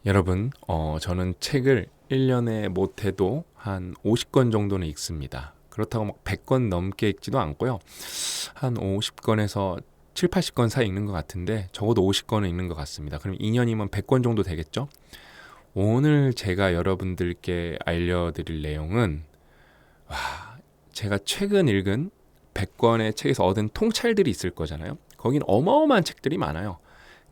여러분, 저는 책을 1년에 못해도 한 50권 정도는 읽습니다. 그렇다고 막 100권 넘게 읽지도 않고요. 한 50권에서 7, 80권 사이 읽는 것 같은데 적어도 50권은 읽는 것 같습니다. 그럼 2년이면 100권 정도 되겠죠? 오늘 제가 여러분들께 알려드릴 내용은 제가 최근 읽은 100권의 책에서 얻은 통찰들이 있을 거잖아요. 거긴 어마어마한 책들이 많아요.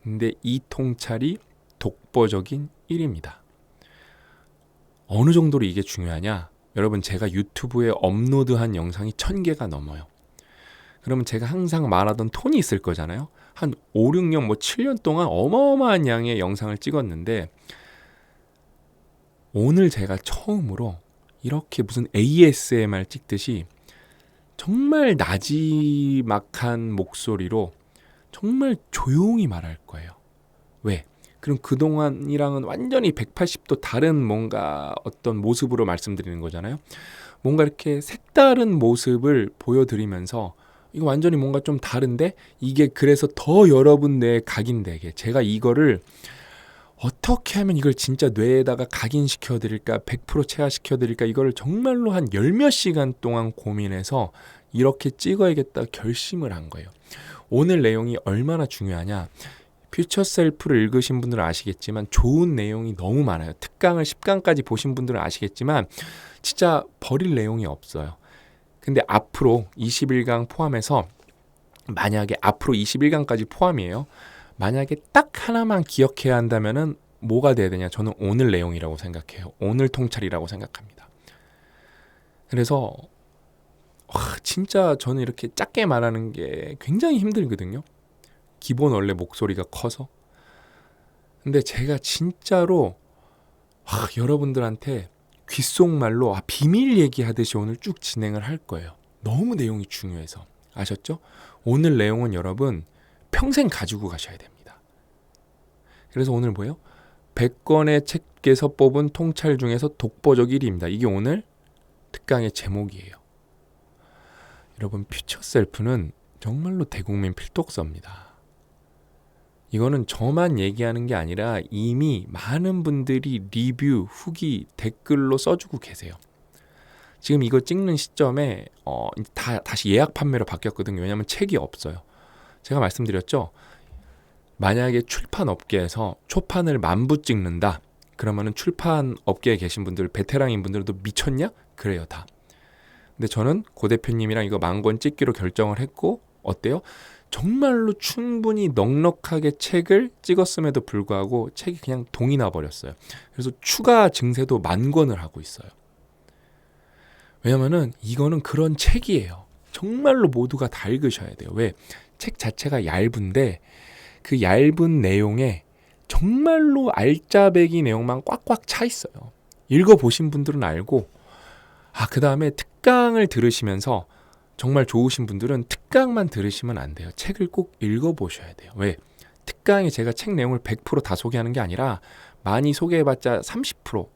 근데 이 통찰이 독보적인 1위입니다. 어느 정도로 이게 중요하냐? 여러분, 제가 유튜브에 업로드한 영상이 1000개가 넘어요. 그러면 제가 항상 말하던 톤이 있을 거잖아요. 한 5, 6년, 7년 동안 어마어마한 양의 영상을 찍었는데 오늘 제가 처음으로 이렇게 무슨 ASMR 찍듯이 정말 나지막한 목소리로 정말 조용히 말할 거예요. 왜? 그럼 그동안이랑은 완전히 180도 다른 뭔가 어떤 모습으로 말씀드리는 거잖아요. 뭔가 이렇게 색다른 모습을 보여드리면서 이거 완전히 뭔가 좀 다른데 이게 그래서 더 여러분 뇌에 각인되게 제가 이거를 어떻게 하면 이걸 진짜 뇌에다가 각인시켜 드릴까 100% 체화시켜 드릴까 이거를 정말로 한 열 몇 시간 동안 고민해서 이렇게 찍어야겠다 결심을 한 거예요. 오늘 내용이 얼마나 중요하냐. 퓨처 셀프를 읽으신 분들은 아시겠지만 좋은 내용이 너무 많아요. 특강을 10강까지 보신 분들은 아시겠지만 진짜 버릴 내용이 없어요. 근데 앞으로 21강 포함해서 만약에 앞으로 21강까지 포함이에요. 만약에 딱 하나만 기억해야 한다면은 뭐가 돼야 되냐? 저는 오늘 내용이라고 생각해요. 오늘 통찰이라고 생각합니다. 그래서 진짜 저는 이렇게 작게 말하는 게 굉장히 힘들거든요. 기본 원래 목소리가 커서. 근데 제가 진짜로 여러분들한테 귓속말로 비밀 얘기하듯이 오늘 쭉 진행을 할 거예요. 너무 내용이 중요해서. 아셨죠? 오늘 내용은 여러분 평생 가지고 가셔야 됩니다. 그래서 오늘 뭐예요? 100권의 책에서 뽑은 통찰 중에서 독보적 1위입니다. 이게 오늘 특강의 제목이에요. 여러분, 퓨처 셀프는 정말로 대국민 필독서입니다. 이거는 저만 얘기하는 게 아니라 이미 많은 분들이 리뷰, 후기, 댓글로 써주고 계세요. 지금 이거 찍는 시점에 다시 예약 판매로 바뀌었거든요. 왜냐하면 책이 없어요. 제가 말씀드렸죠. 만약에 출판 업계에서 초판을 10,000부 찍는다. 그러면은 출판 업계에 계신 분들, 베테랑인 분들도 미쳤냐? 그래요, 다. 근데 저는 고 대표님이랑 이거 10,000권 찍기로 결정을 했고 어때요? 정말로 충분히 넉넉하게 책을 찍었음에도 불구하고 책이 그냥 동이 나버렸어요. 그래서 추가 증세도 10,000권을 하고 있어요. 왜냐면은 이거는 그런 책이에요. 정말로 모두가 다 읽으셔야 돼요. 왜? 책 자체가 얇은데 그 얇은 내용에 정말로 알짜배기 내용만 꽉꽉 차 있어요. 읽어보신 분들은 알고 그 다음에 특강을 들으시면서 정말 좋으신 분들은 특강만 들으시면 안 돼요. 책을 꼭 읽어보셔야 돼요. 왜? 특강에 제가 책 내용을 100% 다 소개하는 게 아니라 많이 소개해봤자 30%,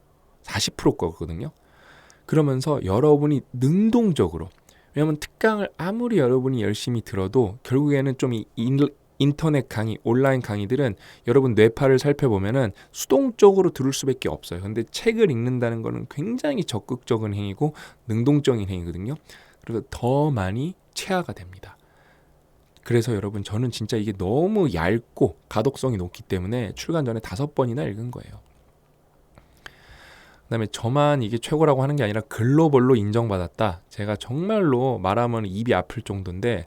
40% 거거든요. 그러면서 여러분이 능동적으로, 왜냐하면 특강을 아무리 여러분이 열심히 들어도 결국에는 좀 인터넷 강의, 온라인 강의들은 여러분 뇌파를 살펴보면은 수동적으로 들을 수밖에 없어요. 근데 책을 읽는다는 거는 굉장히 적극적인 행위고 능동적인 행위거든요. 그래서 더 많이 체화가 됩니다. 그래서 여러분 저는 진짜 이게 너무 얇고 가독성이 높기 때문에 출간 전에 5번이나 읽은 거예요. 그다음에 저만 이게 최고라고 하는 게 아니라 글로벌로 인정받았다. 제가 정말로 말하면 입이 아플 정도인데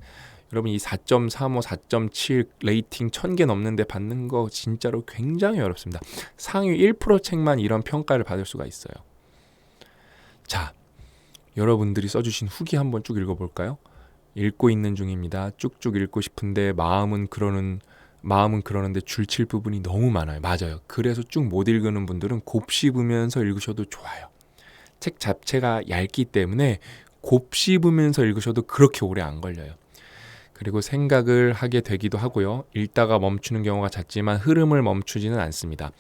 여러분 이 4.35, 4.7 레이팅 1000개 넘는데 받는 거 진짜로 굉장히 어렵습니다. 상위 1% 책만 이런 평가를 받을 수가 있어요. 자, 여러분들이 써주신 후기 한번 쭉 읽어볼까요? 읽고 있는 중입니다. 쭉쭉 읽고 싶은데 마음은 그러는데 줄칠 부분이 너무 많아요. 맞아요. 그래서 쭉 못 읽는 분들은 곱씹으면서 읽으셔도 좋아요. 책 자체가 얇기 때문에 곱씹으면서 읽으셔도 그렇게 오래 안 걸려요. 그리고 생각을 하게 되기도 하고요. 읽다가 멈추는 경우가 잦지만 흐름을 멈추지는 않습니다.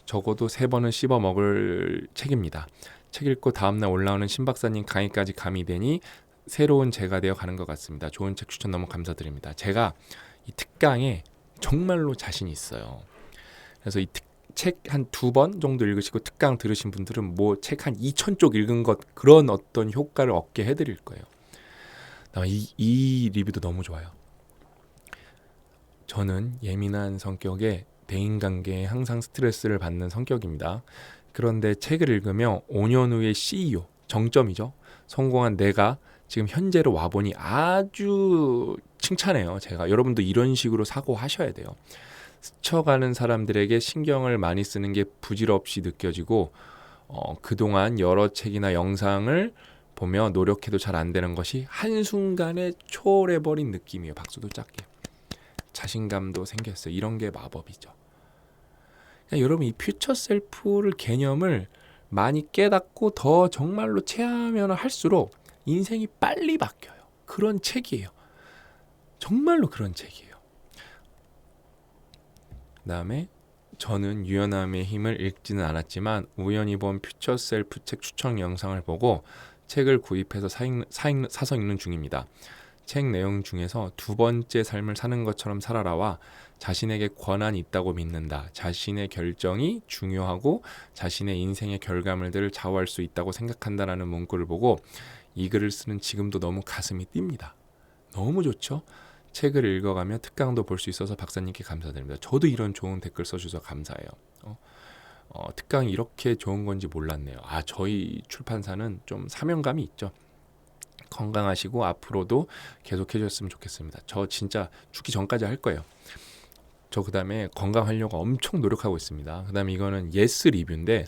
적어도 3번은 씹어 먹을 책입니다. 책 읽고 다음날 올라오는 신박사님 강의까지 가미되니 새로운 제가 되어 가는 것 같습니다. 좋은 책 추천 너무 감사드립니다. 제가 이 특강에 정말로 자신 있어요. 그래서 이 책 한 2번 정도 읽으시고 특강 들으신 분들은 뭐 책 한 2,000쪽 읽은 것 그런 어떤 효과를 얻게 해드릴 거예요. 이 리뷰도 너무 좋아요. 저는 예민한 성격에 대인관계에 항상 스트레스를 받는 성격입니다. 그런데 책을 읽으며 5년 후의 CEO, 정점이죠. 성공한 내가 지금 현재로 와보니 아주 칭찬해요. 제가 여러분도 이런 식으로 사고하셔야 돼요. 스쳐가는 사람들에게 신경을 많이 쓰는 게 부질없이 느껴지고 그동안 여러 책이나 영상을 보며 노력해도 잘 안 되는 것이 한순간에 초월해버린 느낌이에요. 박수도 작게. 자신감도 생겼어요. 이런 게 마법이죠. 그러니까 여러분 이 퓨처 셀프를 개념을 많이 깨닫고 더 정말로 체하면 할수록 인생이 빨리 바뀌어요. 그런 책이에요. 정말로 그런 책이에요. 그다음에 저는 유연함의 힘을 읽지는 않았지만 우연히 본 퓨처 셀프 책 추천 영상을 보고 책을 구입해서 사서 읽는 중입니다. 책 내용 중에서 2번째 삶을 사는 것처럼 살아라와 자신에게 권한이 있다고 믿는다. 자신의 결정이 중요하고 자신의 인생의 결과물들을 좌우할 수 있다고 생각한다라는 문구를 보고 이 글을 쓰는 지금도 너무 가슴이 뜁니다. 너무 좋죠? 책을 읽어가며 특강도 볼 수 있어서 박사님께 감사드립니다. 저도 이런 좋은 댓글 써주셔서 감사해요. 특강이 이렇게 좋은 건지 몰랐네요. 저희 출판사는 좀 사명감이 있죠. 건강하시고 앞으로도 계속 해주셨으면 좋겠습니다. 저 진짜 죽기 전까지 할 거예요. 저 그 다음에 건강하려고 엄청 노력하고 있습니다. 그 다음에 이거는 예스 리뷰인데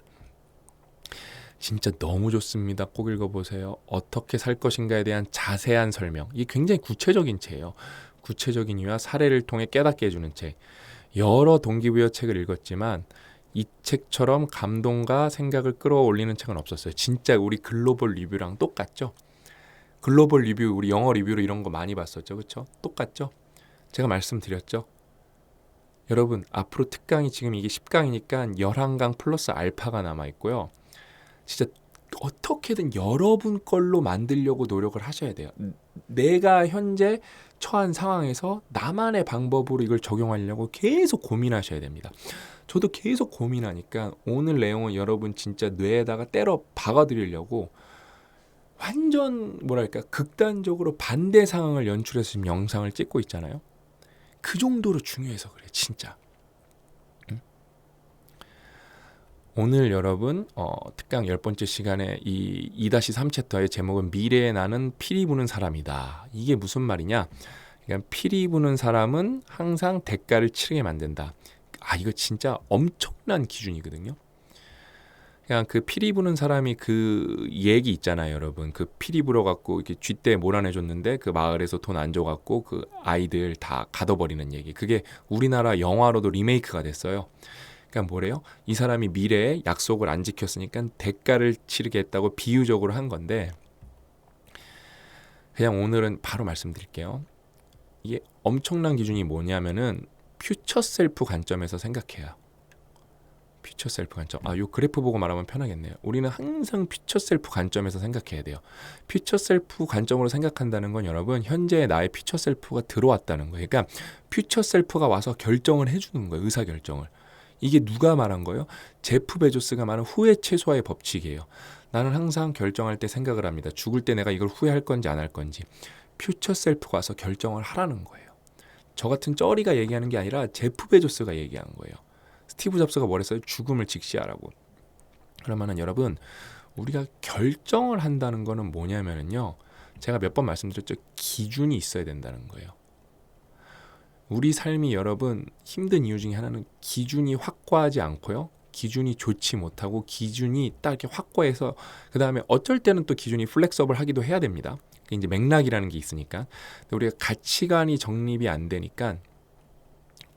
진짜 너무 좋습니다. 꼭 읽어보세요. 어떻게 살 것인가에 대한 자세한 설명. 이게 굉장히 구체적인 책이에요. 구체적인 이유와 사례를 통해 깨닫게 해주는 책. 여러 동기부여 책을 읽었지만 이 책처럼 감동과 생각을 끌어올리는 책은 없었어요. 진짜 우리 글로벌 리뷰랑 똑같죠? 글로벌 리뷰, 우리 영어 리뷰로 이런 거 많이 봤었죠. 그렇죠? 똑같죠? 제가 말씀드렸죠? 여러분 앞으로 특강이 지금 이게 10강이니까 11강 플러스 알파가 남아있고요. 진짜 어떻게든 여러분 걸로 만들려고 노력을 하셔야 돼요. 내가 현재 처한 상황에서 나만의 방법으로 이걸 적용하려고 계속 고민하셔야 됩니다. 저도 계속 고민하니까 오늘 내용은 여러분 진짜 뇌에다가 때려 박아드리려고 완전 뭐랄까 극단적으로 반대 상황을 연출해서 지금 영상을 찍고 있잖아요. 그 정도로 중요해서 그래 진짜. 오늘 여러분 특강 10번째 시간에 이 2-3챕터의 제목은 미래에 나는 피리 부는 사람이다. 이게 무슨 말이냐? 그러니까 피리 부는 사람은 항상 대가를 치르게 만든다. 이거 진짜 엄청난 기준이거든요. 그냥 그 피리 부는 사람이 그 얘기 있잖아요, 여러분. 그 피리 불어 갖고 이렇게 쥐떼 몰아내줬는데 그 마을에서 돈 안 줘 갖고 그 아이들 다 가둬버리는 얘기. 그게 우리나라 영화로도 리메이크가 됐어요. 그러니까 뭐래요? 이 사람이 미래에 약속을 안 지켰으니까 대가를 치르게 했다고 비유적으로 한 건데 그냥 오늘은 바로 말씀드릴게요. 이게 엄청난 기준이 뭐냐면은 퓨처 셀프 관점에서 생각해요. 퓨처 셀프 관점. 요 그래프 보고 말하면 편하겠네요. 우리는 항상 퓨처 셀프 관점에서 생각해야 돼요. 퓨처 셀프 관점으로 생각한다는 건 여러분 현재의 나의 퓨처 셀프가 들어왔다는 거예요. 그러니까 퓨처 셀프가 와서 결정을 해주는 거예요. 의사결정을. 이게 누가 말한 거예요? 제프 베조스가 말한 후회 최소화의 법칙이에요. 나는 항상 결정할 때 생각을 합니다. 죽을 때 내가 이걸 후회할 건지 안 할 건지. 퓨처 셀프가 와서 결정을 하라는 거예요. 저 같은 쩌리가 얘기하는 게 아니라 제프 베조스가 얘기한 거예요. 스티브 잡스가 뭐랬어요? 죽음을 직시하라고. 그러면은 여러분 우리가 결정을 한다는 거는 뭐냐면요. 제가 몇 번 말씀드렸죠. 기준이 있어야 된다는 거예요. 우리 삶이 여러분 힘든 이유 중에 하나는 기준이 확고하지 않고요. 기준이 좋지 못하고 기준이 딱 이렇게 확고해서 그 다음에 어쩔 때는 또 기준이 플렉서블 하기도 해야 됩니다. 그게 이제 맥락이라는 게 있으니까. 근데 우리가 가치관이 정립이 안 되니까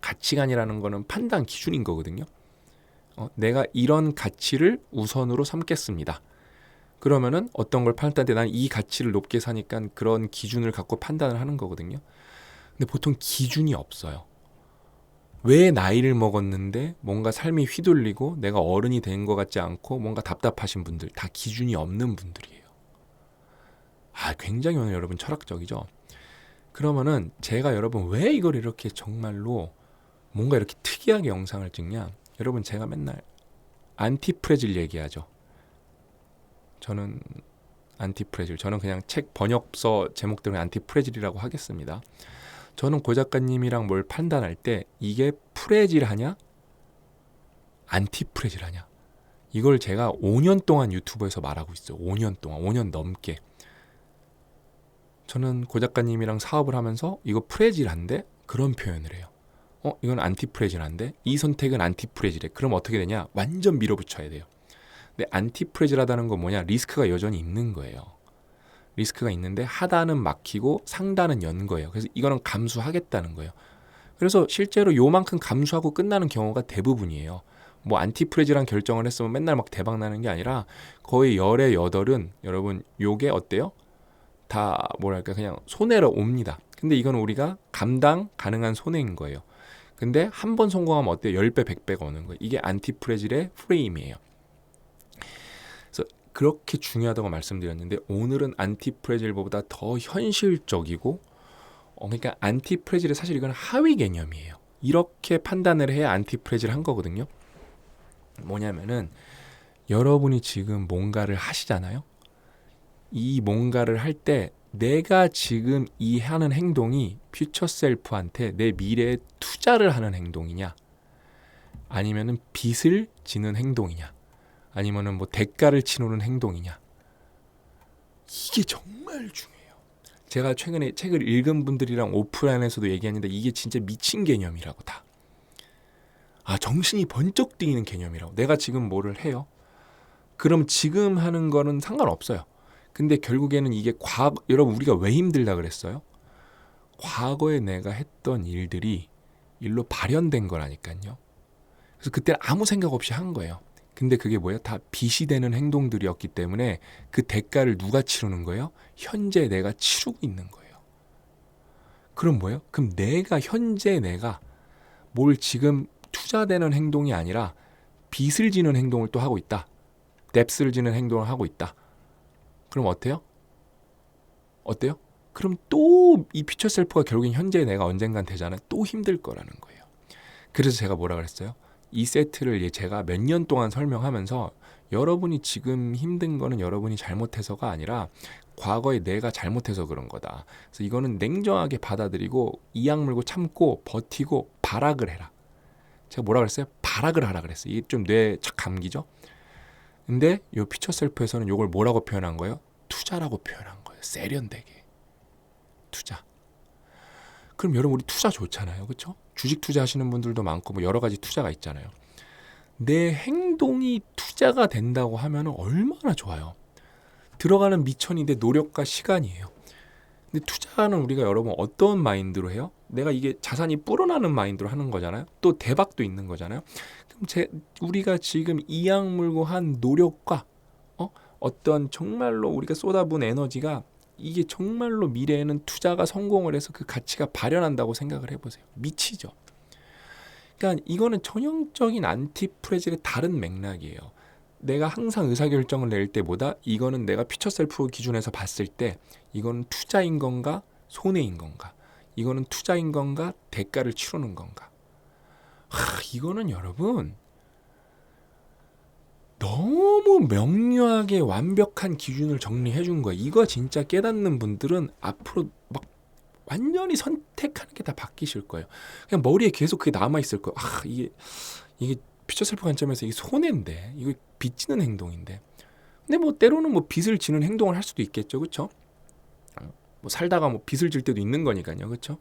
가치관이라는 거는 판단 기준인 거거든요. 내가 이런 가치를 우선으로 삼겠습니다. 그러면은 어떤 걸 판단할 때 난 이 가치를 높게 사니까 그런 기준을 갖고 판단을 하는 거거든요. 근데 보통 기준이 없어요. 왜 나이를 먹었는데 뭔가 삶이 휘둘리고 내가 어른이 된 것 같지 않고 뭔가 답답하신 분들 다 기준이 없는 분들이에요. 굉장히 오늘 여러분 철학적이죠. 그러면은 제가 여러분 왜 이걸 이렇게 정말로 뭔가 이렇게 특이하게 영상을 찍냐? 여러분 제가 맨날 안티프레질 얘기하죠. 저는 안티프레질. 저는 그냥 책 번역서 제목대로 안티프레질이라고 하겠습니다. 저는 고 작가님이랑 뭘 판단할 때 이게 프레질하냐 안티프레질하냐 이걸 제가 5년 동안 유튜브에서 말하고 있어요. 5년 동안 5년 넘게. 저는 고 작가님이랑 사업을 하면서 이거 프레질한데 그런 표현을 해요. 이건 안티프레질한데 이 선택은 안티프레질해. 그럼 어떻게 되냐? 완전 밀어붙여야 돼요. 근데 안티프레질하다는 건 뭐냐? 리스크가 여전히 있는 거예요. 리스크가 있는데 하단은 막히고 상단은 연 거예요. 그래서 이거는 감수하겠다는 거예요. 그래서 실제로 요만큼 감수하고 끝나는 경우가 대부분이에요. 뭐 안티프레질한 결정을 했으면 맨날 막 대박 나는 게 아니라 거의 10에 8은 여러분 요게 어때요? 다 뭐랄까 그냥 손해로 옵니다. 근데 이건 우리가 감당 가능한 손해인 거예요. 근데 한 번 성공하면 어때요? 10배, 100배가 오는 거예요. 이게 안티프레질의 프레임이에요. 그래서 그렇게 중요하다고 말씀드렸는데 오늘은 안티프레질보다 더 현실적이고 그러니까 안티프레질은 사실 이건 하위 개념이에요. 이렇게 판단을 해야 안티프레질 한 거거든요. 뭐냐면은 여러분이 지금 뭔가를 하시잖아요. 이 뭔가를 할 때 내가 지금 이 하는 행동이 퓨처 셀프한테 내 미래에 투자를 하는 행동이냐 아니면은 빚을 지는 행동이냐 아니면은 뭐 대가를 치르는 행동이냐 이게 정말 중요해요. 제가 최근에 책을 읽은 분들이랑 오프라인에서도 얘기했는데 이게 진짜 미친 개념이라고 다. 정신이 번쩍 뜨이는 개념이라고. 내가 지금 뭐를 해요? 그럼 지금 하는 거는 상관없어요. 근데 결국에는 이게 여러분 우리가 왜 힘들다 그랬어요? 과거에 내가 했던 일들이 일로 발현된 거라니까요. 그래서 그때는 아무 생각 없이 한 거예요. 근데 그게 뭐예요? 다 빚이 되는 행동들이었기 때문에 그 대가를 누가 치르는 거예요? 현재 내가 치르고 있는 거예요. 그럼 뭐예요? 그럼 현재 내가 뭘 지금 투자되는 행동이 아니라 빚을 지는 행동을 또 하고 있다. 뎁스를 지는 행동을 하고 있다. 그럼 어때요? 그럼 또 이 퓨처 셀프가 결국엔 현재 내가 언젠간 되잖아요. 또 힘들 거라는 거예요. 그래서 제가 뭐라 그랬어요? 이 세트를 제가 몇 년 동안 설명하면서 여러분이 지금 힘든 거는 여러분이 잘못해서가 아니라 과거에 내가 잘못해서 그런 거다. 그래서 이거는 냉정하게 받아들이고 이악 물고 참고 버티고 발악을 해라. 제가 뭐라 그랬어요? 발악을 하라 그랬어요. 이게 좀 뇌 감기죠? 근데 이 퓨처 셀프에서는 이걸 뭐라고 표현한 거예요? 투자라고 표현한 거예요. 세련되게. 투자. 그럼 여러분 우리 투자 좋잖아요. 그렇죠? 주식 투자하시는 분들도 많고 뭐 여러 가지 투자가 있잖아요. 내 행동이 투자가 된다고 하면 얼마나 좋아요. 들어가는 미천이 내 노력과 시간이에요. 근데 투자는 우리가 여러분 어떤 마인드로 해요? 내가 이게 자산이 불어나는 마인드로 하는 거잖아요. 또 대박도 있는 거잖아요. 그럼 우리가 지금 이악 물고 한 노력과 어떤 정말로 우리가 쏟아부은 에너지가 이게 정말로 미래에는 투자가 성공을 해서 그 가치가 발현한다고 생각을 해보세요. 미치죠. 그러니까 이거는 전형적인 안티프레질의 다른 맥락이에요. 내가 항상 의사결정을 낼 때보다 이거는 내가 퓨처 셀프 기준에서 봤을 때 이거는 투자인 건가 손해인 건가, 이거는 투자인 건가 대가를 치르는 건가. 이거는 여러분 너무 명료하게 완벽한 기준을 정리해 준 거예요. 이거 진짜 깨닫는 분들은 앞으로 막 완전히 선택하는 게 다 바뀌실 거예요. 그냥 머리에 계속 그게 남아 있을 거예요. 이게 퓨처 셀프 관점에서 이게 손해인데, 이거 빚지는 행동인데. 근데 뭐 때로는 뭐 빚을 지는 행동을 할 수도 있겠죠, 그렇죠? 뭐 살다가 뭐 빚을 질 때도 있는 거니까요, 그렇죠?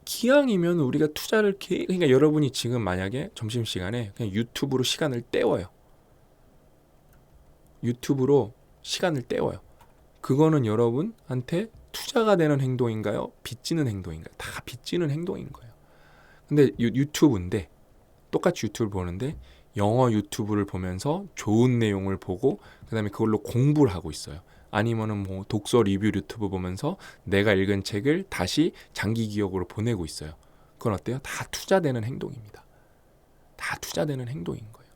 기왕이면 우리가 투자를 그러니까 여러분이 지금 만약에 점심 시간에 그냥 유튜브로 시간을 때워요. 유튜브로 시간을 때워요. 그거는 여러분한테 투자가 되는 행동인가요? 빚지는 행동인가요? 다 빚지는 행동인 거예요. 근데 유튜브인데 똑같이 유튜브를 보는데 영어 유튜브를 보면서 좋은 내용을 보고 그다음에 그걸로 공부를 하고 있어요. 아니면은 뭐 독서 리뷰 유튜브 보면서 내가 읽은 책을 다시 장기 기억으로 보내고 있어요. 그건 어때요? 다 투자되는 행동입니다. 다 투자되는 행동인 거예요.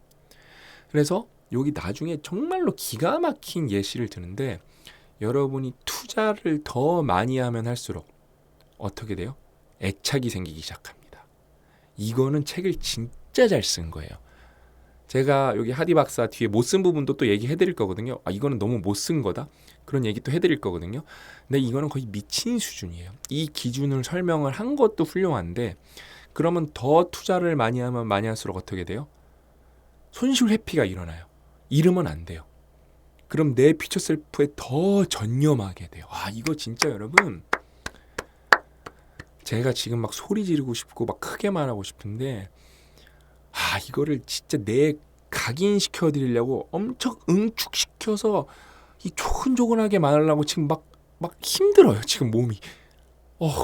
그래서 여기 나중에 정말로 기가 막힌 예시를 드는데 여러분이 투자를 더 많이 하면 할수록 어떻게 돼요? 애착이 생기기 시작합니다. 이거는 책을 진짜 진짜 잘 쓴 거예요. 제가 여기 하디 박사 뒤에 못 쓴 부분도 또 얘기해 드릴 거거든요. 이거는 너무 못 쓴 거다. 그런 얘기 또 해드릴 거거든요. 근데 이거는 거의 미친 수준이에요. 이 기준을 설명을 한 것도 훌륭한데 그러면 더 투자를 많이 하면 많이 할수록 어떻게 돼요? 손실 회피가 일어나요. 이러면 안 돼요. 그럼 내 퓨처 셀프에 더 전념하게 돼요. 이거 진짜 여러분 제가 지금 막 소리 지르고 싶고 막 크게 말하고 싶은데 이거를 진짜 내 각인시켜 드리려고 엄청 응축시켜서 이 조근조근하게 말하려고 지금 막 힘들어요. 지금 몸이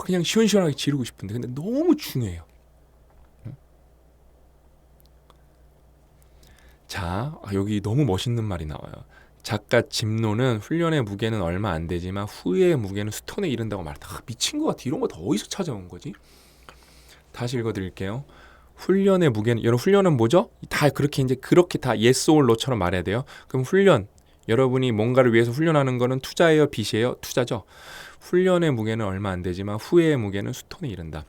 그냥 시원시원하게 지르고 싶은데 근데 너무 중요해요. 자, 여기 너무 멋있는 말이 나와요. 작가 집노는 훈련의 무게는 얼마 안 되지만 후회의 무게는 수톤에 이른다고 말했다. 미친 것 같아. 이런 거 다 어디서 찾아온 거지? 다시 읽어드릴게요. 훈련의 무게는, 여러분 훈련은 뭐죠? 다 그렇게 다 yes or no처럼 말해야 돼요. 그럼 훈련, 여러분이 뭔가를 위해서 훈련하는 거는 투자예요, 빚이에요? 투자죠. 훈련의 무게는 얼마 안 되지만 후회의 무게는 수톤에 이른다.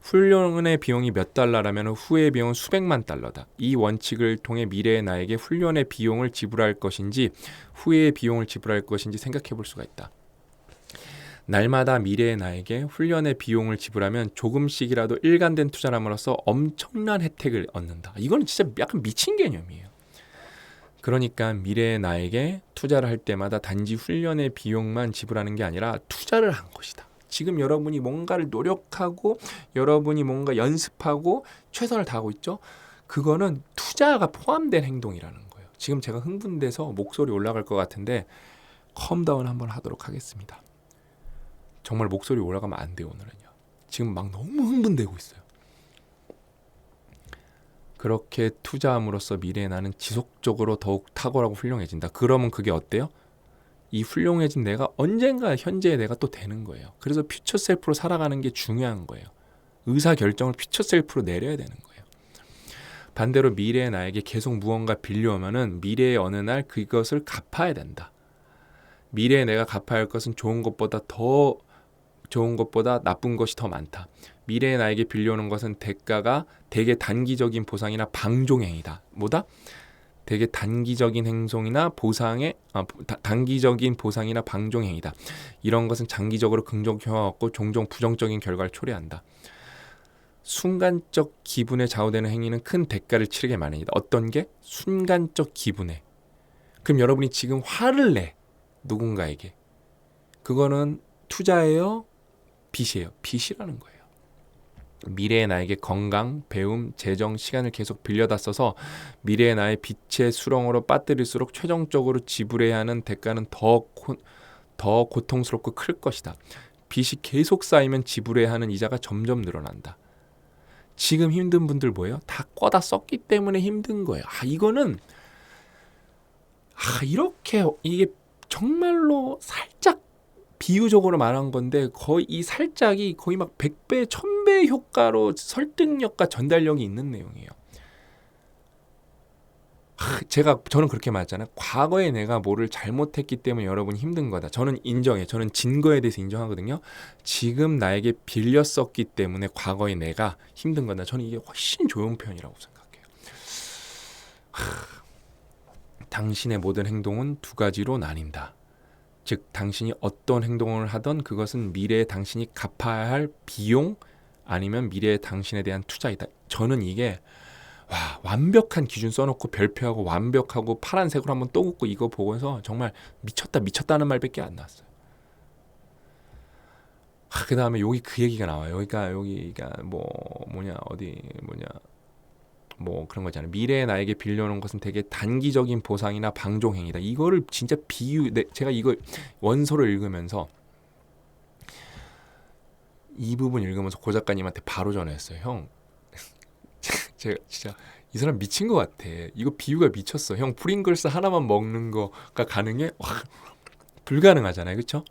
훈련의 비용이 몇 달러라면 후회의 비용은 수백만 달러다. 이 원칙을 통해 미래의 나에게 훈련의 비용을 지불할 것인지 후회의 비용을 지불할 것인지 생각해 볼 수가 있다. 날마다 미래의 나에게 훈련의 비용을 지불하면 조금씩이라도 일관된 투자함으로써 엄청난 혜택을 얻는다. 이거는 진짜 약간 미친 개념이에요. 그러니까 미래의 나에게 투자를 할 때마다 단지 훈련의 비용만 지불하는 게 아니라 투자를 한 것이다. 지금 여러분이 뭔가를 노력하고 여러분이 뭔가 연습하고 최선을 다하고 있죠. 그거는 투자가 포함된 행동이라는 거예요. 지금 제가 흥분돼서 목소리 올라갈 것 같은데 컴다운 한번 하도록 하겠습니다. 정말 목소리 올라가면 안 돼요. 오늘은요. 지금 막 너무 흥분되고 있어요. 그렇게 투자함으로써 미래의 나는 지속적으로 더욱 탁월하고 훌륭해진다. 그러면 그게 어때요? 이 훌륭해진 내가 언젠가 현재의 내가 또 되는 거예요. 그래서 퓨처 셀프로 살아가는 게 중요한 거예요. 의사결정을 퓨처 셀프로 내려야 되는 거예요. 반대로 미래의 나에게 계속 무언가 빌려오면은 미래의 어느 날 그것을 갚아야 된다. 미래의 내가 갚아야 할 것은 좋은 것보다 나쁜 것이 더 많다. 미래의 나에게 빌려오는 것은 대가가 되게 단기적인 보상이나 방종행위다. 뭐다? 되게 단기적인 행동이나 단기적인 보상이나 방종행위다. 이런 것은 장기적으로 긍정효과가 없고 종종 부정적인 결과를 초래한다. 순간적 기분에 좌우되는 행위는 큰 대가를 치르게 마련이다. 어떤 게? 순간적 기분에. 그럼 여러분이 지금 화를 내. 누군가에게. 그거는 투자예요? 빚이에요? 빚이라는 거예요. 미래의 나에게 건강, 배움, 재정, 시간을 계속 빌려다 써서 미래의 나의 빚의 수렁으로 빠뜨릴수록 최종적으로 지불해야 하는 대가는 더 고통스럽고 클 것이다. 빚이 계속 쌓이면 지불해야 하는 이자가 점점 늘어난다. 지금 힘든 분들 뭐예요? 다 꺼다 썼기 때문에 힘든 거예요. 이거는 이렇게 이게 정말로 살짝 비유적으로 말한 건데 거의 이 살짝이 거의 막 100배, 1000배 효과로 설득력과 전달력이 있는 내용이에요. 저는 그렇게 말했잖아요. 과거에 내가 뭐를 잘못했기 때문에 여러분이 힘든 거다. 저는 인정해요. 저는 진거에 대해서 인정하거든요. 지금 나에게 빌려 썼기 때문에 과거에 내가 힘든 거다. 저는 이게 훨씬 좋은 표현이라고 생각해요. 당신의 모든 행동은 두 가지로 나뉜다. 즉 당신이 어떤 행동을 하던 그것은 미래에 당신이 갚아야 할 비용 아니면 미래의 당신에 대한 투자이다. 저는 이게 완벽한 기준 써놓고 별표하고 완벽하고 파란색으로 한번 또 긋고 이거 보고서 정말 미쳤다는 말밖에 안 나왔어요. 그 다음에 여기 그 얘기가 나와요. 여기가 뭐 그런 거잖아요. 미래의 나에게 빌려오는 것은 되게 단기적인 보상이나 방종행위다. 이거를 진짜 제가 이거 원서를 읽으면서 이 부분 읽으면서 고 작가님한테 바로 전화했어요. 형, 제가 진짜 이 사람 미친 것 같아. 이거 비유가 미쳤어. 형, 프링글스 하나만 먹는 거가 가능해? 불가능하잖아요, 그렇죠?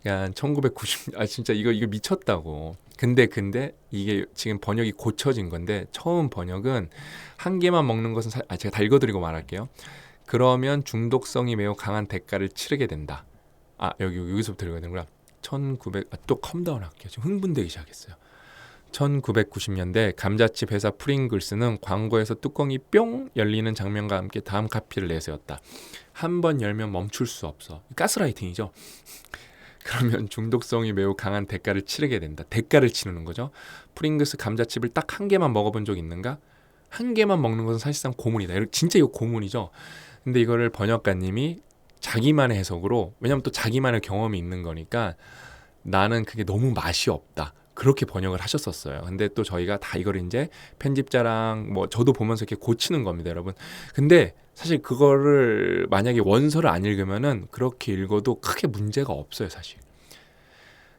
그러니까 1990 진짜 이거 미쳤다고. 근데 이게 지금 번역이 고쳐진 건데 처음 번역은 한 개만 먹는 것은 제가 다 읽어드리고 말할게요. 그러면 중독성이 매우 강한 대가를 치르게 된다. 여기서부터 읽어야 되는구나. 또 컴다운 할게요. 지금 흥분되기 시작했어요. 1990년대 감자칩 회사 프링글스는 광고에서 뚜껑이 뿅 열리는 장면과 함께 다음 카피를 내세웠다. 한 번 열면 멈출 수 없어. 가스라이팅이죠. 그러면 중독성이 매우 강한 대가를 치르게 된다. 대가를 치르는 거죠. 프링글스 감자칩을 딱 한 개만 먹어본 적 있는가? 한 개만 먹는 것은 사실상 고문이다. 진짜 이거 고문이죠. 근데 이거를 번역가님이 자기만의 해석으로, 왜냐면 또 자기만의 경험이 있는 거니까 나는 그게 너무 맛이 없다. 그렇게 번역을 하셨었어요. 근데 또 저희가 다 이걸 이제 편집자랑 뭐 저도 보면서 이렇게 고치는 겁니다, 여러분. 근데 사실 그거를 만약에 원서를 안 읽으면은 그렇게 읽어도 크게 문제가 없어요, 사실.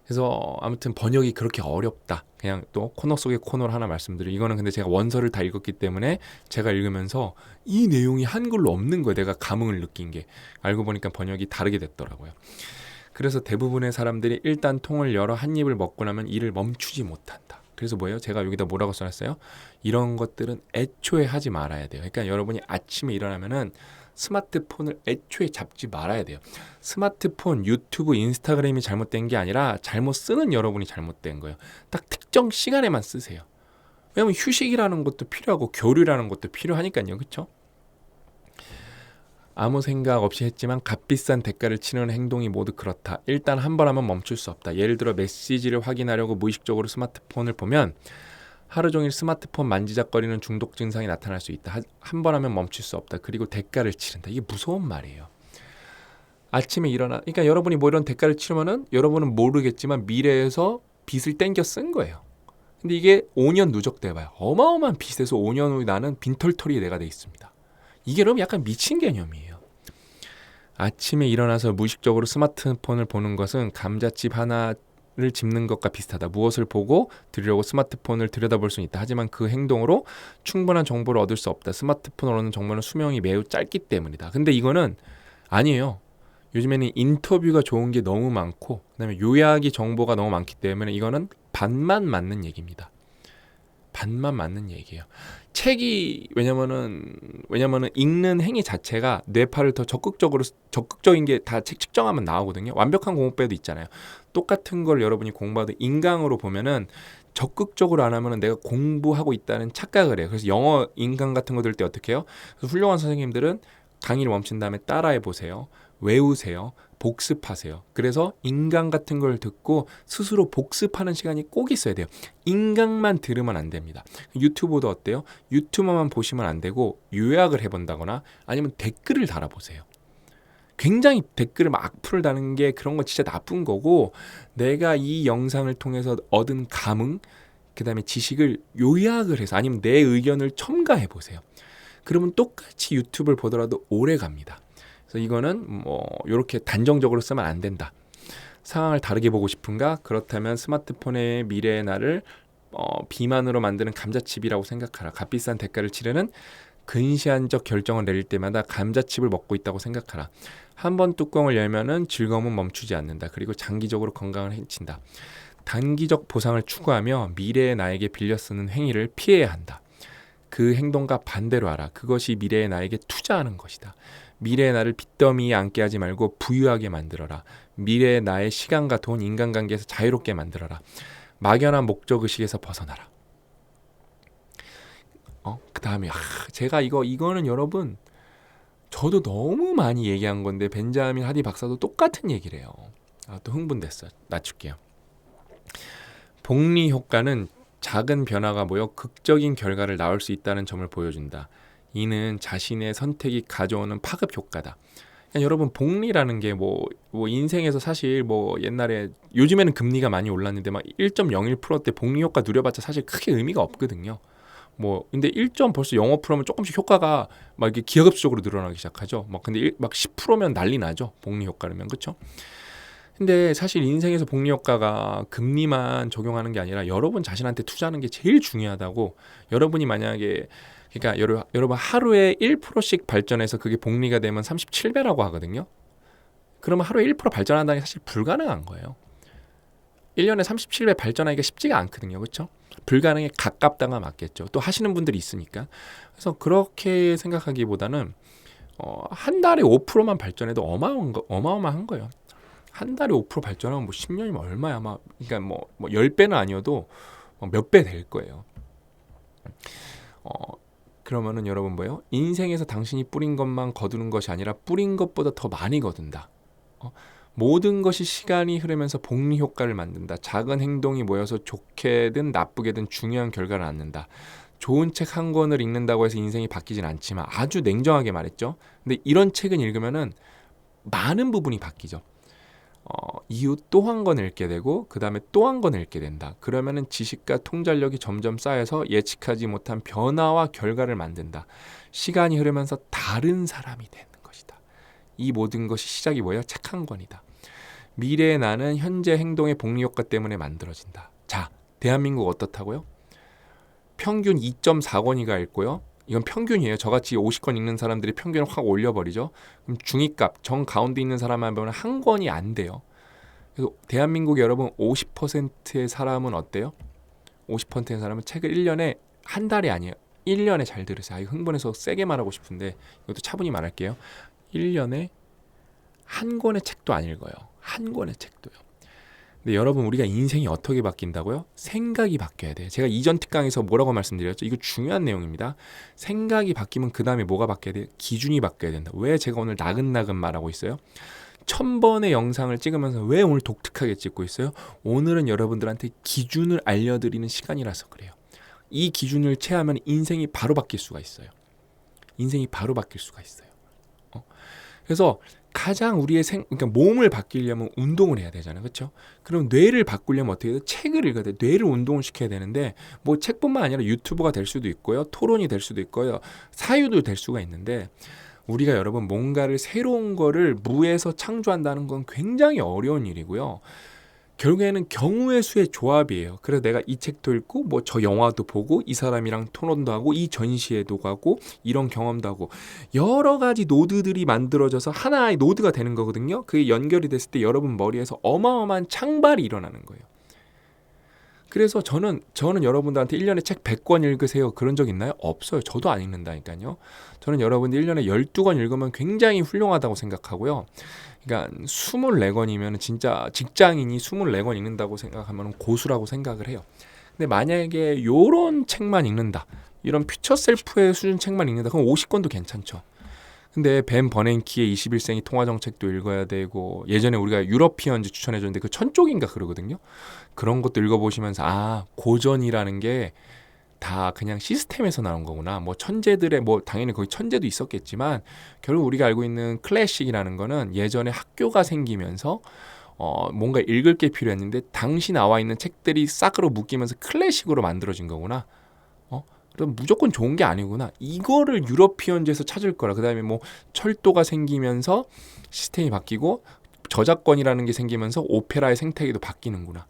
그래서 아무튼 번역이 그렇게 어렵다. 그냥 또 코너 속의 코너를 하나 말씀드리고, 이거는 근데 제가 원서를 다 읽었기 때문에 제가 읽으면서 이 내용이 한글로 없는 거예요. 내가 감흥을 느낀 게. 알고 보니까 번역이 다르게 됐더라고요. 그래서 대부분의 사람들이 일단 통을 열어 한 입을 먹고 나면 이를 멈추지 못한다. 그래서 뭐예요? 제가 여기다 뭐라고 써놨어요? 이런 것들은 애초에 하지 말아야 돼요. 그러니까 여러분이 아침에 일어나면은 스마트폰을 애초에 잡지 말아야 돼요. 스마트폰, 유튜브, 인스타그램이 잘못된 게 아니라 잘못 쓰는 여러분이 잘못된 거예요. 딱 특정 시간에만 쓰세요. 왜냐면 휴식이라는 것도 필요하고 교류라는 것도 필요하니까요. 그렇죠? 아무 생각 없이 했지만 값비싼 대가를 치르는 행동이 모두 그렇다. 일단 한 번 하면 멈출 수 없다. 예를 들어 메시지를 확인하려고 무의식적으로 스마트폰을 보면 하루 종일 스마트폰 만지작거리는 중독 증상이 나타날 수 있다. 한 번 하면 멈출 수 없다. 그리고 대가를 치른다. 이게 무서운 말이에요. 아침에 일어나, 그러니까 여러분이 뭐 이런 대가를 치르면은 여러분은 모르겠지만 미래에서 빚을 땡겨 쓴 거예요. 근데 이게 5년 누적돼 봐요. 어마어마한 빚에서 5년 후에 나는 빈털터리에 내가 돼 있습니다. 이게 여러분 약간 미친 개념이에요. 아침에 일어나서 무의식적으로 스마트폰을 보는 것은 감자칩 하나를 집는 것과 비슷하다. 무엇을 보고 들으려고 스마트폰을 들여다볼 수는 있다. 하지만 그 행동으로 충분한 정보를 얻을 수 없다. 스마트폰으로 얻는 정보는 수명이 매우 짧기 때문이다. 근데 이거는 아니에요. 요즘에는 인터뷰가 좋은 게 너무 많고 그다음에 요약이 정보가 너무 많기 때문에 이거는 반만 맞는 얘기입니다. 반만 맞는 얘기예요. 책이 왜냐면은 읽는 행위 자체가 뇌파를 더 적극적인 게 다 책 측정하면 나오거든요. 완벽한 공부배도 있잖아요. 똑같은 걸 여러분이 공부하도 인강으로 보면은 적극적으로 안 하면은 내가 공부하고 있다는 착각을 해요. 그래서 영어 인강 같은 거 들을 때 어떻게 해요? 그래서 훌륭한 선생님들은 강의를 멈춘 다음에 따라해 보세요. 외우세요. 복습하세요. 그래서 인강 같은 걸 듣고 스스로 복습하는 시간이 꼭 있어야 돼요. 인강만 들으면 안 됩니다. 유튜브도 어때요? 유튜브만 보시면 안 되고 요약을 해본다거나 아니면 댓글을 달아보세요. 굉장히 댓글을 막 악플을 다는 게 그런 거 진짜 나쁜 거고, 내가 이 영상을 통해서 얻은 감흥, 그 다음에 지식을 요약을 해서 아니면 내 의견을 첨가해 보세요. 그러면 똑같이 유튜브를 보더라도 오래 갑니다. 그래서 이거는 뭐 이렇게 단정적으로 쓰면 안 된다. 상황을 다르게 보고 싶은가? 그렇다면 스마트폰의 미래의 나를 비만으로 만드는 감자칩이라고 생각하라. 값비싼 대가를 치르는 근시안적 결정을 내릴 때마다 감자칩을 먹고 있다고 생각하라. 한 번 뚜껑을 열면은 즐거움은 멈추지 않는다. 그리고 장기적으로 건강을 해친다. 단기적 보상을 추구하며 미래의 나에게 빌려 쓰는 행위를 피해야 한다. 그 행동과 반대로 하라. 그것이 미래의 나에게 투자하는 것이다. 미래의 나를 빚더미에 앉게 하지 말고 부유하게 만들어라. 미래의 나의 시간과 돈, 인간관계에서 자유롭게 만들어라. 막연한 목적의식에서 벗어나라. 그 다음에 제가 이거는 여러분 저도 너무 많이 얘기한 건데 벤자민 하디 박사도 똑같은 얘기를 해요. 또 흥분됐어. 낮출게요. 복리 효과는 작은 변화가 모여 극적인 결과를 낳을 수 있다는 점을 보여준다. 이는 자신의 선택이 가져오는 파급 효과다. 그러니까 여러분 복리라는 게 뭐 인생에서 사실 뭐 옛날에 요즘에는 금리가 많이 올랐는데 막 1.01%대 복리 효과 누려봤자 사실 크게 의미가 없거든요. 뭐 근데 1점 벌써 0.5%면 조금씩 효과가 막 이렇게 기하급수적으로 늘어나기 시작하죠. 막 근데 막 10%면 난리 나죠. 복리 효과라면 그렇죠? 근데 사실 인생에서 복리 효과가 금리만 적용하는 게 아니라 여러분 자신한테 투자하는 게 제일 중요하다고. 여러분이 만약에 그러니까 여러분 하루에 1%씩 발전해서 그게 복리가 되면 37배라고 하거든요. 그러면 하루에 1% 발전한다는 게 사실 불가능한 거예요. 1년에 37배 발전하기가 쉽지가 않거든요. 그렇죠? 불가능에 가깝다가 맞겠죠. 또 하시는 분들이 있으니까. 그래서 그렇게 생각하기보다는 한 달에 5%만 발전해도 어마어마한 거예요. 한 달에 5% 발전하면 뭐 10년이면 얼마야? 그러니까 뭐 10배는 아니어도 몇 배 될 거예요. 그러면은 여러분 뭐예요? 인생에서 당신이 뿌린 것만 거두는 것이 아니라 뿌린 것보다 더 많이 거둔다. 모든 것이 시간이 흐르면서 복리 효과를 만든다. 작은 행동이 모여서 좋게든 나쁘게든 중요한 결과를 낳는다. 좋은 책 한 권을 읽는다고 해서 인생이 바뀌진 않지만, 아주 냉정하게 말했죠. 근데 이런 책은 읽으면은 많은 부분이 바뀌죠. 이후 또 한 권 읽게 되고 그 다음에 또 한 권 읽게 된다. 그러면은 지식과 통찰력이 점점 쌓여서 예측하지 못한 변화와 결과를 만든다. 시간이 흐르면서 다른 사람이 되는 것이다. 이 모든 것이 시작이 뭐예요? 책 한 권이다. 미래의 나는 현재 행동의 복리 효과 때문에 만들어진다. 자, 대한민국 어떻다고요? 평균 2.4권이가 읽고요. 이건 평균이에요. 저같이 50권 읽는 사람들이 평균을 확 올려버리죠. 그럼 중위값, 정 가운데 있는 사람만 보면 한 권이 안 돼요. 그래서 대한민국 여러분 50%의 사람은 어때요? 50%의 사람은 책을 1년에, 한 달이 아니에요. 1년에, 잘 들으세요. 이거 흥분해서 세게 말하고 싶은데 이것도 차분히 말할게요. 1년에 한 권의 책도 안 읽어요. 한 권의 책도요. 근데 여러분, 우리가 인생이 어떻게 바뀐다고요? 생각이 바뀌어야 돼요. 제가 이전 특강에서 뭐라고 말씀드렸죠? 이거 중요한 내용입니다. 생각이 바뀌면 그 다음에 뭐가 바뀌어야 돼요? 기준이 바뀌어야 된다. 왜 제가 오늘 나긋나긋 말하고 있어요? 1000번의 영상을 찍으면서 왜 오늘 독특하게 찍고 있어요? 오늘은 여러분들한테 기준을 알려드리는 시간이라서 그래요. 이 기준을 채하면 인생이 바로 바뀔 수가 있어요. 인생이 바로 바뀔 수가 있어요. 그래서 가장 우리의 그러니까 몸을 바뀌려면 운동을 해야 되잖아요. 그렇죠? 그럼 뇌를 바꾸려면 어떻게 해요? 책을 읽어야 돼요. 뇌를 운동을 시켜야 되는데, 뭐 책뿐만 아니라 유튜버가 될 수도 있고요. 토론이 될 수도 있고요. 사유도 될 수가 있는데, 우리가 여러분 뭔가를 새로운 거를 무에서 창조한다는 건 굉장히 어려운 일이고요. 결국에는 경우의 수의 조합이에요. 그래서 내가 이 책도 읽고 뭐 저 영화도 보고 이 사람이랑 토론도 하고 이 전시회도 가고 이런 경험도 하고 여러 가지 노드들이 만들어져서 하나의 노드가 되는 거거든요. 그게 연결이 됐을 때 여러분 머리에서 어마어마한 창발이 일어나는 거예요. 그래서 저는 여러분들한테 1년에 책 100권 읽으세요. 그런 적 있나요? 없어요. 저도 안 읽는다니까요. 저는 여러분들 1년에 12권 읽으면 굉장히 훌륭하다고 생각하고요. 그러니까 24권이면 진짜 직장인이 24권 읽는다고 생각하면 고수라고 생각을 해요. 근데 만약에 이런 책만 읽는다, 이런 퓨처 셀프의 수준 책만 읽는다, 그럼 50권도 괜찮죠. 근데 벤 버냉키의 21세기 통화정책도 읽어야 되고, 예전에 우리가 유러피언즈 추천해줬는데 그 1000쪽인가 그러거든요. 그런 것도 읽어보시면서 고전이라는 게 다 그냥 시스템에서 나온 거구나. 뭐 천재들의, 뭐 당연히 거기 천재도 있었겠지만 결국 우리가 알고 있는 클래식이라는 거는 예전에 학교가 생기면서 뭔가 읽을 게 필요했는데 당시 나와 있는 책들이 싹으로 묶이면서 클래식으로 만들어진 거구나. 그럼 무조건 좋은 게 아니구나. 이거를 유러피언즈에서 찾을 거라. 그다음에 뭐 철도가 생기면서 시스템이 바뀌고 저작권이라는 게 생기면서 오페라의 생태계도 바뀌는구나.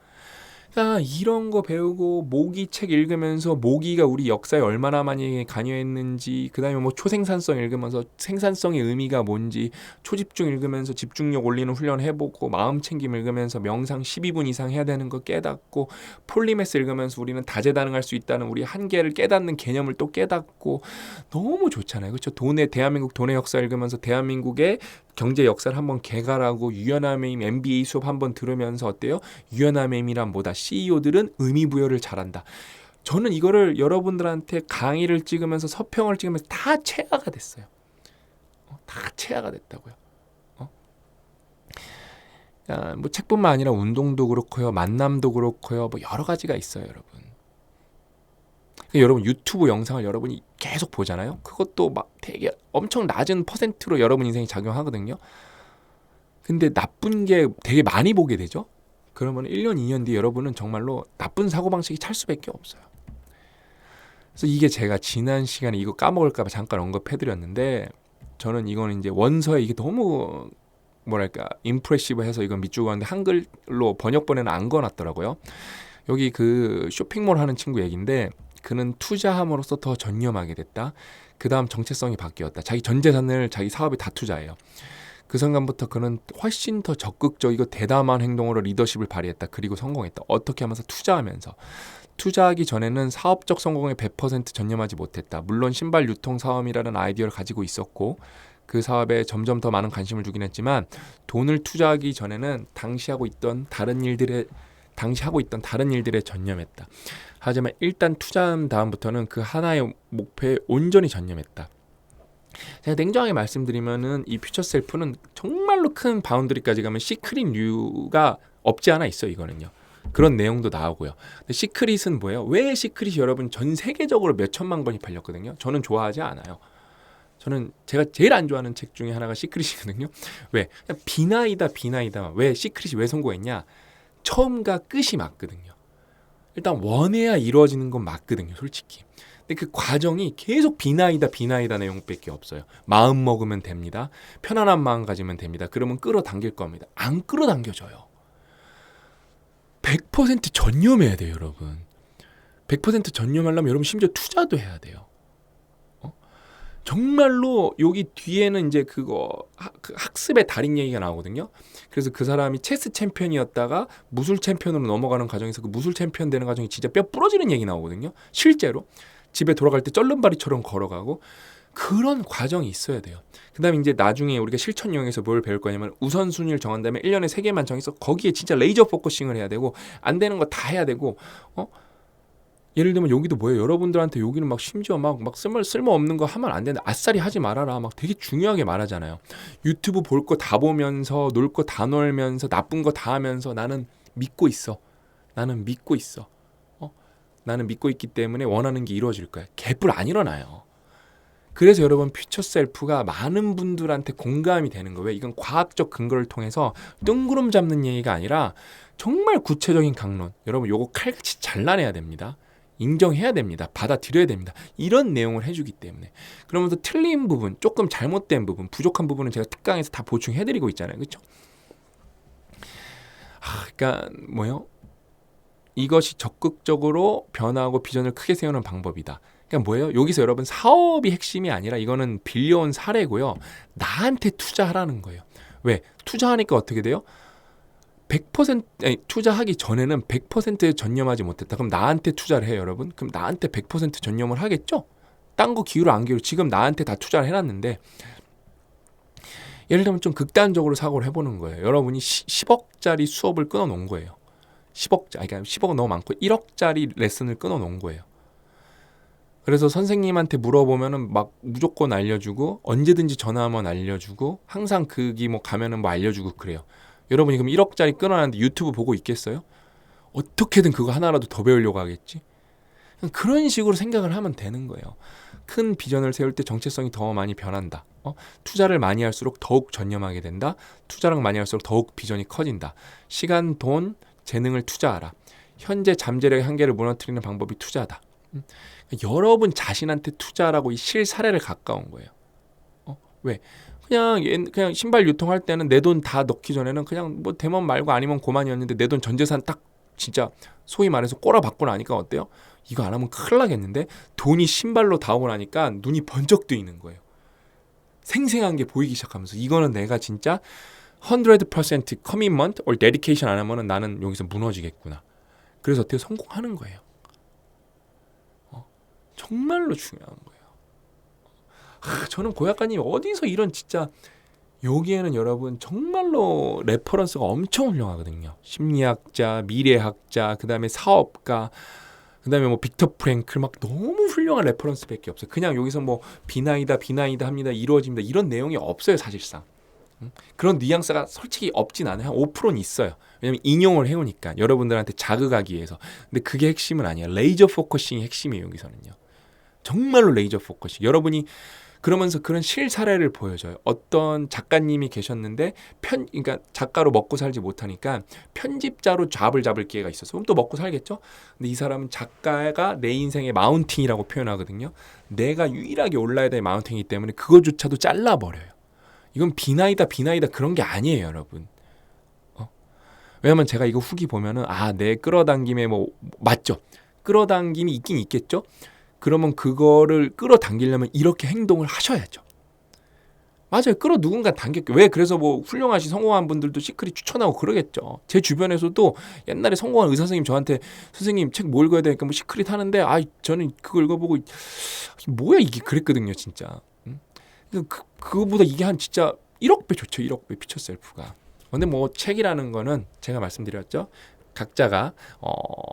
이런 거 배우고 모기 책 읽으면서 모기가 우리 역사에 얼마나 많이 관여했는지, 그 다음에 뭐 초생산성 읽으면서 생산성의 의미가 뭔지, 초집중 읽으면서 집중력 올리는 훈련 해보고, 마음 챙김 읽으면서 명상 12분 이상 해야 되는 거 깨닫고, 폴리메스 읽으면서 우리는 다재다능할 수 있다는 우리 한계를 깨닫는 개념을 또 깨닫고, 너무 좋잖아요. 그렇죠? 대한민국 돈의 역사 읽으면서 대한민국의 경제 역사를 한번 개괄하고, 유연함의 MBA 수업 한번 들으면서 어때요? 유연함이란 뭐다? CEO들은 의미 부여를 잘한다. 저는 이거를 여러분들한테 강의를 찍으면서 서평을 찍으면서 다 체화가 됐어요. 다 체화가 됐다고요. 뭐 책뿐만 아니라 운동도 그렇고요, 만남도 그렇고요, 뭐 여러 가지가 있어요, 여러분. 여러분 유튜브 영상을 여러분이 계속 보잖아요. 그것도 막 되게 엄청 낮은 퍼센트로 여러분 인생에 작용하거든요. 근데 나쁜 게 되게 많이 보게 되죠. 그러면 1년, 2년 뒤에 여러분은 정말로 나쁜 사고방식이 찰 수밖에 없어요. 그래서 이게 제가 지난 시간에 이거 까먹을까 봐 잠깐 언급해드렸는데, 저는 이거는 이제 원서에 이게 너무 뭐랄까 임프레시브해서 이건 밑줄 그었는데 한글로 번역본에는 안 그어놨더라고요. 여기 그 쇼핑몰 하는 친구 얘기인데, 그는 투자함으로써 더 전념하게 됐다. 그 다음 정체성이 바뀌었다. 자기 전 재산을 자기 사업에 다 투자해요. 그 순간부터 그는 훨씬 더 적극적이고 대담한 행동으로 리더십을 발휘했다. 그리고 성공했다. 어떻게 하면서? 투자하면서. 투자하기 전에는 사업적 성공에 100% 전념하지 못했다. 물론 신발 유통 사업이라는 아이디어를 가지고 있었고 그 사업에 점점 더 많은 관심을 주긴 했지만, 돈을 투자하기 전에는 당시 하고 있던 다른 당시 하고 있던 다른 일들에 전념했다. 하지만 일단 투자한 다음부터는 그 하나의 목표에 온전히 전념했다. 제가 냉정하게 말씀드리면은 이 퓨처 셀프는 정말로 큰 바운더리까지 가면 시크릿류가 없지 않아 있어. 이거는요. 그런 내용도 나오고요. 근데 시크릿은 뭐예요? 왜 시크릿이 여러분 전 세계적으로 몇 천만 권이 팔렸거든요. 저는 좋아하지 않아요. 저는 제가 제일 안 좋아하는 책 중에 하나가 시크릿이거든요. 왜? 그냥 비나이다. 왜 시크릿이 왜 성공했냐? 처음과 끝이 맞거든요. 일단 원해야 이루어지는 건 맞거든요, 솔직히. 근데 그 과정이 계속 비나이다 내용밖에 없어요. 마음 먹으면 됩니다. 편안한 마음 가지면 됩니다. 그러면 끌어당길 겁니다. 안 끌어당겨져요. 100% 전념해야 돼요, 여러분. 100% 전념하려면 여러분 심지어 투자도 해야 돼요. 정말로 여기 뒤에는 이제 그거 학습의 달인 얘기가 나오거든요. 그래서 그 사람이 체스 챔피언이었다가 무술 챔피언으로 넘어가는 과정에서 그 무술 챔피언 되는 과정이 진짜 뼈 부러지는 얘기 나오거든요. 실제로 집에 돌아갈 때 쩔름바리처럼 걸어가고 그런 과정이 있어야 돼요. 그다음에 이제 나중에 우리가 실천용에서 뭘 배울 거냐면 우선순위를 정한 다음에 1년에 3개만 정해서 거기에 진짜 레이저 포커싱을 해야 되고 안 되는 거 다 해야 되고 예를 들면 여기도 뭐예요? 여러분들한테 여기는 막 심지어 막 쓸모없는 거 하면 안 되는데 아싸리 하지 말아라. 막 되게 중요하게 말하잖아요. 유튜브 볼 거 다 보면서 놀 거 다 놀면서 나쁜 거 다 하면서 나는 믿고 있어. 나는 믿고 있기 때문에 원하는 게 이루어질 거야. 개뿔 안 일어나요. 그래서 여러분 퓨처 셀프가 많은 분들한테 공감이 되는 거예요. 이건 과학적 근거를 통해서 뜬구름 잡는 얘기가 아니라 정말 구체적인 강론. 여러분 요거 칼같이 잘라내야 됩니다. 인정해야 됩니다. 받아들여야 됩니다. 이런 내용을 해주기 때문에. 그러면서 틀린 부분, 조금 잘못된 부분, 부족한 부분은 제가 특강에서 다 보충해드리고 있잖아요. 그렇죠? 그러니까 뭐요? 이것이 적극적으로 변화하고 비전을 크게 세우는 방법이다. 그러니까 뭐예요? 여기서 여러분 사업이 핵심이 아니라 이거는 빌려온 사례고요. 나한테 투자하라는 거예요. 왜? 투자하니까 어떻게 돼요? 100% 아니, 투자하기 전에는 100%에 전념하지 못했다. 그럼 나한테 투자를 해요, 여러분. 그럼 나한테 100% 전념을 하겠죠? 딴 거 기울어 안 기울어 지금 나한테 다 투자를 해놨는데 예를 들면 좀 극단적으로 사고를 해보는 거예요. 여러분이 10억짜리 수업을 끊어놓은 거예요. 그러니까 10억은 너무 많고 1억짜리 레슨을 끊어놓은 거예요. 그래서 선생님한테 물어보면은 막 무조건 알려주고 언제든지 전화하면 알려주고 항상 거기 뭐 가면은 뭐 알려주고 그래요. 여러분이 그럼 1억짜리 끊어놨는데 유튜브 보고 있겠어요? 어떻게든 그거 하나라도 더 배우려고 하겠지? 그런 식으로 생각을 하면 되는 거예요. 큰 비전을 세울 때 정체성이 더 많이 변한다. 투자를 많이 할수록 더욱 전념하게 된다. 투자를 많이 할수록 더욱 비전이 커진다. 시간, 돈, 재능을 투자하라. 현재 잠재력의 한계를 무너뜨리는 방법이 투자다. 여러분 자신한테 투자라고 이 실사례를 가까운 거예요. 왜? 그냥 신발 유통할 때는 내 돈 다 넣기 전에는 그냥 뭐 대만 말고 아니면 고만이었는데 내 돈 전 재산 딱 진짜 소위 말해서 꼬라박고 나니까 어때요? 이거 안 하면 큰일 나겠는데? 돈이 신발로 다 오고 나니까 눈이 번쩍 뜨이는 거예요. 생생한 게 보이기 시작하면서 이거는 내가 진짜 100% commitment or dedication 안 하면은 나는 여기서 무너지겠구나. 그래서 어떻게 성공하는 거예요. 정말로 중요한 거예요. 저는 고약가님 어디서 이런 진짜 여기에는 여러분 정말로 레퍼런스가 엄청 훌륭하거든요. 심리학자, 미래학자, 그 다음에 사업가, 그 다음에 뭐 빅터 프랭클 막 너무 훌륭한 레퍼런스밖에 없어요. 그냥 여기서 뭐 비나이다 합니다. 이루어집니다. 이런 내용이 없어요 사실상. 그런 뉘앙스가 솔직히 없진 않아요. 한 5%는 있어요. 왜냐면 인용을 해오니까 여러분들한테 자극하기 위해서. 근데 그게 핵심은 아니에요. 레이저 포커싱이 핵심이에요 여기서는요. 정말로 레이저 포커싱. 여러분이 그러면서 그런 실사례를 보여줘요. 어떤 작가님이 계셨는데 그러니까 작가로 먹고 살지 못하니까 편집자로 잡을 기회가 있었어. 그럼 또 먹고 살겠죠? 근데 이 사람은 작가가 내 인생의 마운팅이라고 표현하거든요. 내가 유일하게 올라야 될 마운팅이기 때문에 그거조차도 잘라버려요. 이건 비나이다 그런 게 아니에요, 여러분. 왜냐면 제가 이거 후기 보면은 내 끌어당김에 뭐 맞죠? 끌어당김이 있긴 있겠죠? 그러면 그거를 끌어당기려면 이렇게 행동을 하셔야죠. 맞아요. 누군가 당겼고. 왜? 그래서 뭐 훌륭하신 성공한 분들도 시크릿 추천하고 그러겠죠. 제 주변에서도 옛날에 성공한 의사 선생님 저한테 선생님 책 뭐 읽어야 되니까 뭐 시크릿 하는데 저는 그거 읽어보고 뭐야 이게 그랬거든요 진짜. 그거보다 이게 한 진짜 1억 배 좋죠. 1억 배 퓨처 셀프가. 근데 뭐 책이라는 거는 제가 말씀드렸죠. 각자가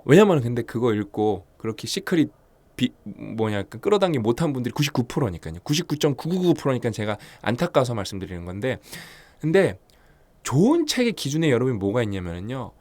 왜냐면 근데 그거 읽고 그렇게 시크릿 끌어당기 못한 분들이 99%니까요. 99.999%니까 제가 안타까워서 말씀드리는 건데, 근데 좋은 책의 기준에 여러분이 뭐가 있냐면요.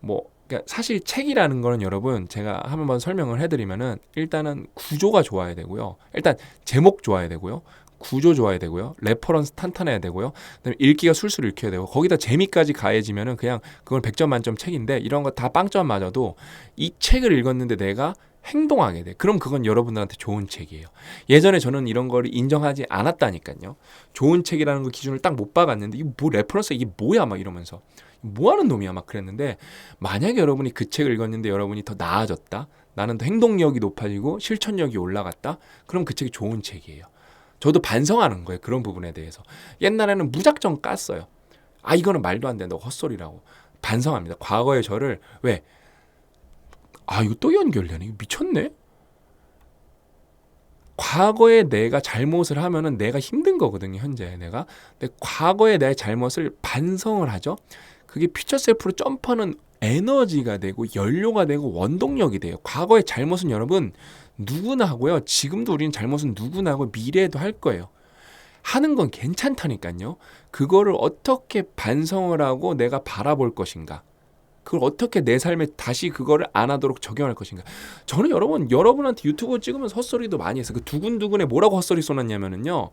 그러니까 사실 책이라는 거는 여러분 제가 한번 설명을 해드리면은 일단은 구조가 좋아야 되고요. 일단 제목 좋아야 되고요. 구조 좋아야 되고요. 레퍼런스 탄탄해야 되고요. 그다음에 읽기가 술술 읽혀야 되고 거기다 재미까지 가해지면은 그냥 그건 100점 만점 책인데 이런 거 다 빵점 맞아도 이 책을 읽었는데 내가 행동하게 돼. 그럼 그건 여러분들한테 좋은 책이에요. 예전에 저는 이런 거를 인정하지 않았다니까요. 좋은 책이라는 거 기준을 딱 못 박았는데 이게 뭐 레퍼런스 이게 뭐야 막 이러면서 뭐 하는 놈이야 막 그랬는데 만약에 여러분이 그 책을 읽었는데 여러분이 더 나아졌다. 나는 더 행동력이 높아지고 실천력이 올라갔다. 그럼 그 책이 좋은 책이에요. 저도 반성하는 거예요. 그런 부분에 대해서. 옛날에는 무작정 깠어요. 아 이거는 말도 안 된다고 헛소리라고. 반성합니다. 과거의 저를 왜? 아 이거 또 연결되네. 이거 미쳤네. 과거에 내가 잘못을 하면은 내가 힘든 거거든요. 현재 내가. 근데 과거에 내 잘못을 반성을 하죠. 그게 퓨처 셀프로 점프하는 에너지가 되고 연료가 되고 원동력이 돼요. 과거의 잘못은 여러분 누구나 하고요. 지금도 우리는 잘못은 누구나 하고 미래에도 할 거예요. 하는 건 괜찮다니까요. 그거를 어떻게 반성을 하고 내가 바라볼 것인가. 그걸 어떻게 내 삶에 다시 그거를 안 하도록 적용할 것인가. 저는 여러분한테 유튜브 찍으면서 헛소리도 많이 했어요. 그 두근두근에 뭐라고 헛소리 쏘놨냐면은요.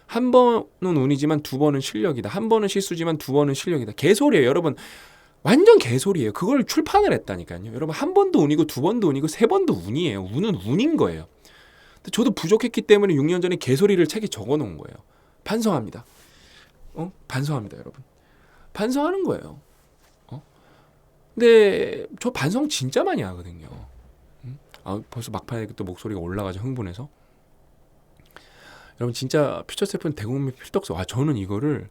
한 번은 운이지만 두 번은 실력이다. 한 번은 실수지만 두 번은 실력이다. 개소리예요. 여러분 완전 개소리예요. 그걸 출판을 했다니까요. 여러분 한 번도 운이고 두 번도 운이고 세 번도 운이에요. 운은 운인 거예요. 근데 저도 부족했기 때문에 6년 전에 개소리를 책에 적어놓은 거예요. 반성합니다. 반성합니다, 여러분. 반성하는 거예요. 근데 저 반성 진짜 많이 하거든요. 벌써 막판에 또 목소리가 올라가죠. 흥분해서. 여러분 진짜 퓨처셀프는 대국민 필독서. 저는 이거를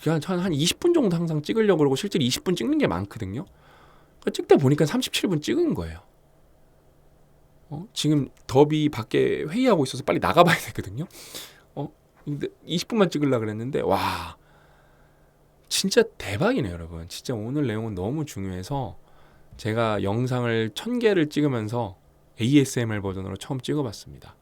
그냥 한 20분 정도 항상 찍으려고 그러고 실제로 20분 찍는 게 많거든요. 찍다 보니까 37분 찍은 거예요. 지금 더비 밖에 회의하고 있어서 빨리 나가봐야 되거든요. 근데 20분만 찍으려고 그랬는데 와 진짜 대박이네요, 여러분. 진짜 오늘 내용은 너무 중요해서 제가 영상을 1000개를 찍으면서 ASMR 버전으로 처음 찍어봤습니다.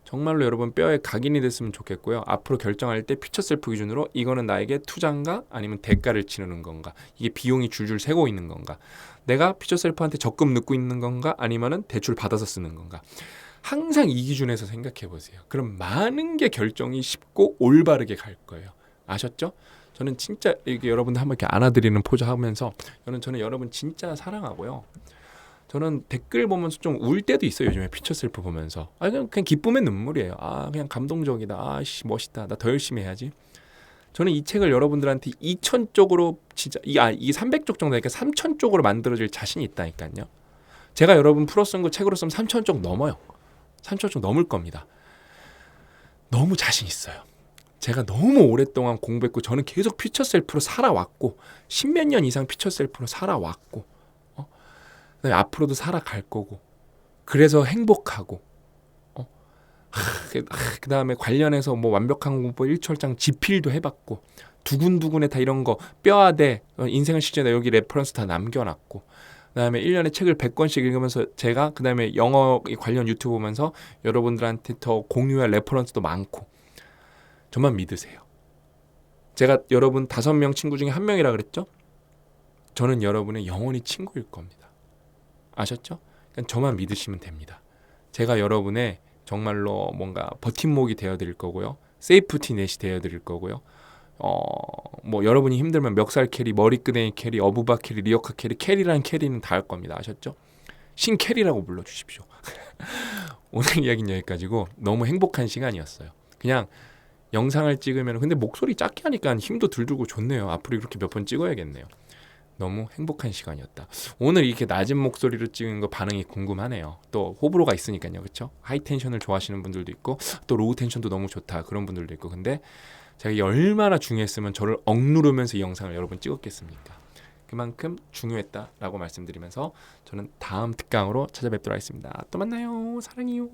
정말로 여러분 뼈에 각인이 됐으면 좋겠고요. 앞으로 결정할 때 퓨처 셀프 기준으로 이거는 나에게 투자인가 아니면 대가를 치르는 건가. 이게 비용이 줄줄 새고 있는 건가. 내가 퓨처 셀프한테 적금 넣고 있는 건가 아니면은 대출 받아서 쓰는 건가. 항상 이 기준에서 생각해 보세요. 그럼 많은 게 결정이 쉽고 올바르게 갈 거예요. 아셨죠? 저는 진짜 이렇게 여러분들 한번 이렇게 안아드리는 포즈 하면서 저는 여러분 진짜 사랑하고요. 저는 댓글 보면서 좀 울 때도 있어요. 요즘에 퓨처 셀프 보면서. 그냥 기쁨의 눈물이에요. 그냥 감동적이다. 멋있다. 나 더 열심히 해야지. 저는 이 책을 여러분들한테 2000쪽으로 진짜 이 300쪽 정도 되니까 3000쪽으로 만들어질 자신이 있다니까요. 제가 여러분 풀어 쓴 거 책으로 쓰면 3000쪽 넘어요. 3000쪽 넘을 겁니다. 너무 자신 있어요. 제가 너무 오랫동안 공부했고 저는 계속 퓨처 셀프로 살아왔고 10몇 년 이상 퓨처 셀프로 살아왔고 앞으로도 살아갈 거고 그래서 행복하고 그 다음에 관련해서 뭐 완벽한 공부 1철장 지필도 해봤고 두근두근에 다 이런 거 뼈아대 인생을 실전에 여기 레퍼런스 다 남겨놨고 그 다음에 1년에 책을 100권씩 읽으면서 제가 그 다음에 영어 관련 유튜브 보면서 여러분들한테 더 공유할 레퍼런스도 많고 저만 믿으세요. 제가 여러분 5명 친구 중에 1명이라 그랬죠? 저는 여러분의 영원히 친구일 겁니다. 아셨죠? 그냥 저만 믿으시면 됩니다. 제가 여러분의 정말로 뭔가 버팀목이 되어드릴 거고요. 세이프티 넷이 되어드릴 거고요. 뭐 여러분이 힘들면 멱살 캐리, 머리끄댕이 캐리, 어부바 캐리, 리어카 캐리, 캐리라는 캐리는 다 할 겁니다. 아셨죠? 신캐리라고 불러주십시오. 오늘 이야기는 여기까지고 너무 행복한 시간이었어요. 그냥 영상을 찍으면 근데 목소리 작게 하니까 힘도 들 들고 좋네요. 앞으로 이렇게 몇 번 찍어야겠네요. 너무 행복한 시간이었다. 오늘 이렇게 낮은 목소리로 찍은 거 반응이 궁금하네요. 또 호불호가 있으니까요. 그렇죠? 하이 텐션을 좋아하시는 분들도 있고 또 로우 텐션도 너무 좋다 그런 분들도 있고 근데 제가 이게 얼마나 중요했으면 저를 억누르면서 이 영상을 여러 번 찍었겠습니까? 그만큼 중요했다라고 말씀드리면서 저는 다음 특강으로 찾아뵙도록 하겠습니다. 또 만나요. 사랑해요.